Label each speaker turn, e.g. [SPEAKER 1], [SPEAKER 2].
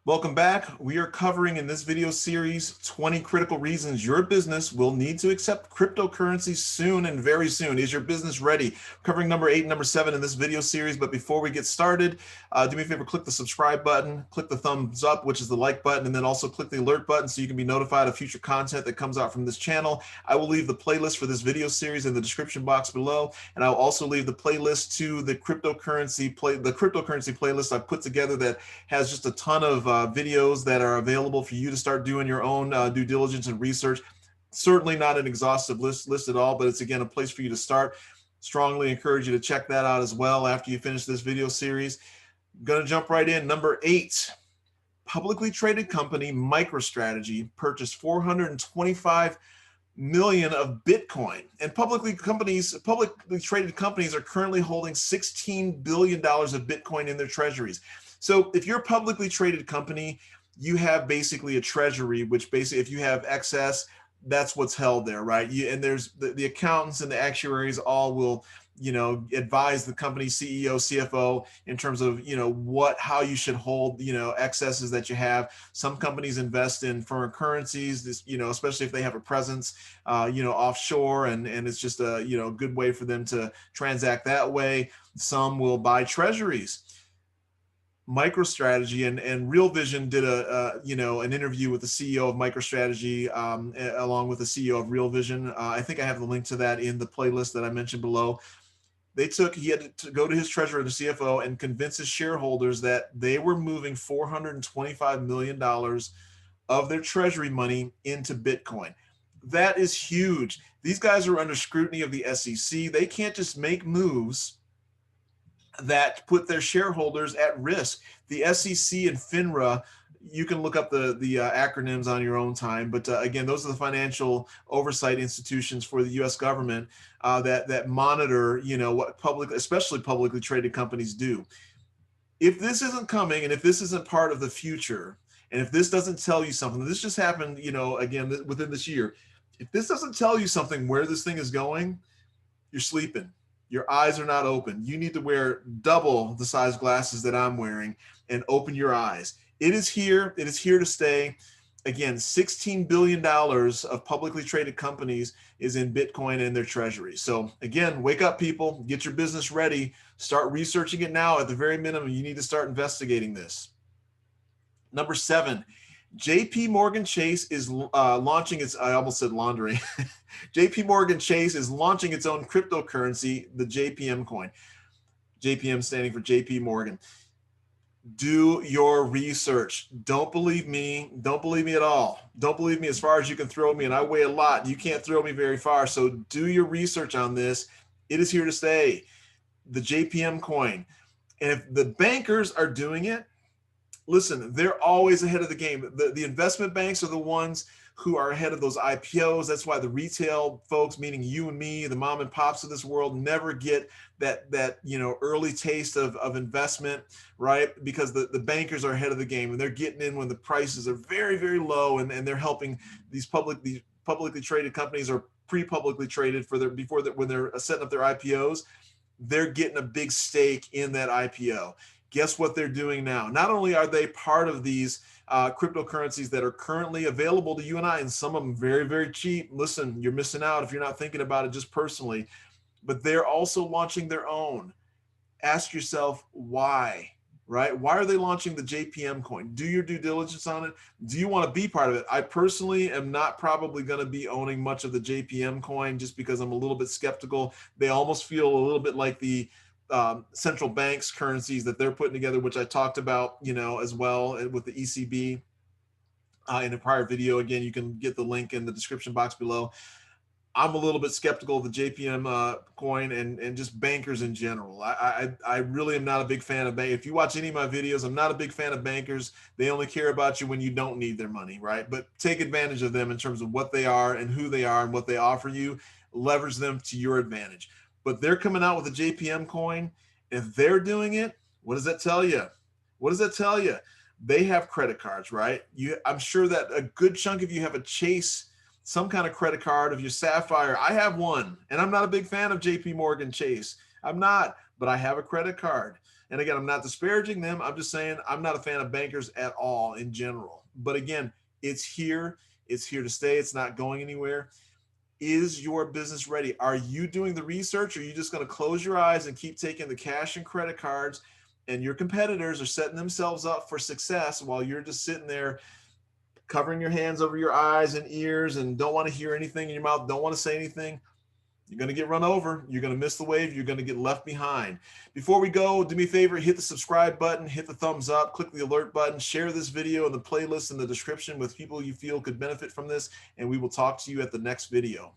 [SPEAKER 1] Welcome back. We are covering in this video series 20 critical reasons your business will need to accept cryptocurrency soon and very soon. Is your business ready? Covering number 8 and number 7 in this video series. But before we get started, do me a favor, click the subscribe button, click the thumbs up, which is the like button, and then also click the alert button so you can be notified of future content that comes out from this channel. I will leave the playlist for this video series in the description box below, and I'll also leave the playlist to the cryptocurrency playlist I've put together that has just a ton of videos that are available for you to start doing your own due diligence and research. Certainly not an exhaustive list at all, but it's again a place for you to start. Strongly encourage you to check that out as well after you finish this video series. I'm gonna jump right in. Number 8, publicly traded company MicroStrategy purchased 425 million of Bitcoin, and publicly traded companies are currently holding $16 billion of Bitcoin in their treasuries. So if you're a publicly traded company, you have basically a treasury, which basically if you have excess, that's what's held there, right? And there's the accountants and the actuaries all will, advise the company CEO, CFO in terms of, how you should hold, excesses that you have. Some companies invest in foreign currencies, especially if they have a presence, offshore, and it's just a, good way for them to transact that way. Some will buy treasuries. MicroStrategy and Real Vision did an interview with the CEO of MicroStrategy along with the CEO of Real Vision. I think I have the link to that in the playlist that I mentioned below. He had to go to his treasurer, the CFO, and convince his shareholders that they were moving $425 million of their treasury money into Bitcoin. That is huge. These guys are under scrutiny of the SEC. They can't just make moves that put their shareholders at risk. The SEC and FINRA, you can look up the acronyms on your own time, but again, those are the financial oversight institutions for the U.S. government that monitor, what especially publicly traded companies do. If this isn't coming, and if this isn't part of the future, and if this doesn't tell you something, this just happened, again, within this year. If this doesn't tell you something where this thing is going, you're sleeping. Your eyes are not open. You need to wear double the size glasses that I'm wearing and open your eyes. It is here. It is here to stay. Again, $16 billion of publicly traded companies is in Bitcoin and their treasuries. So again, wake up, people. Get your business ready. Start researching it now. At the very minimum, you need to start investigating this. Number 7. JP Morgan Chase is launching its, I almost said laundry. JP Morgan Chase is launching its own cryptocurrency, the JPM coin. JPM standing for JP Morgan. Do your research. Don't believe me. Don't believe me at all. Don't believe me as far as you can throw me, and I weigh a lot. You can't throw me very far. So do your research on this. It is here to stay. The JPM coin. And if the bankers are doing it, listen, they're always ahead of the game. The investment banks are the ones who are ahead of those IPOs. That's why the retail folks, meaning you and me, the mom and pops of this world, never get that early taste of investment, right? Because the bankers are ahead of the game, and they're getting in when the prices are very, very low, and they're helping these publicly traded companies or pre-publicly traded when they're setting up their IPOs. They're getting a big stake in that IPO. Guess what they're doing now? Not only are they part of these cryptocurrencies that are currently available to you and I, and some of them very, very cheap. Listen, you're missing out if you're not thinking about it just personally, but they're also launching their own. Ask yourself why, right? Why are they launching the JPM coin? Do your due diligence on it. Do you want to be part of it? I personally am not probably going to be owning much of the JPM coin just because I'm a little bit skeptical. They almost feel a little bit like the central banks currencies that they're putting together, which I talked about, as well with the ECB in a prior video. Again, you can get the link in the description box below. I'm a little bit skeptical of the JPM coin and just bankers in general. I really am not a big fan of bank. If you watch any of my videos, I'm not a big fan of bankers. They only care about you when you don't need their money, right? But take advantage of them in terms of what they are and who they are and what they offer you. Leverage them to your advantage. But they're coming out with a JPM coin. If they're doing it, what does that tell you? What does that tell you? They have credit cards, right? I'm sure that a good chunk of you have a Chase, some kind of credit card of your Sapphire. I have one, and I'm not a big fan of JP Morgan Chase. I'm not, but I have a credit card. And again, I'm not disparaging them. I'm just saying I'm not a fan of bankers at all in general. But again, it's here. It's here to stay. It's not going anywhere. Is your business ready? Are you doing the research? Or are you just going to close your eyes and keep taking the cash and credit cards, and your competitors are setting themselves up for success while you're just sitting there covering your hands over your eyes and ears and don't want to hear anything in your mouth, don't want to say anything? You're going to get run over. You're going to miss the wave. You're going to get left behind. Before we go, do me a favor, hit the subscribe button, hit the thumbs up, click the alert button, share this video in the playlist in the description with people you feel could benefit from this, and we will talk to you at the next video.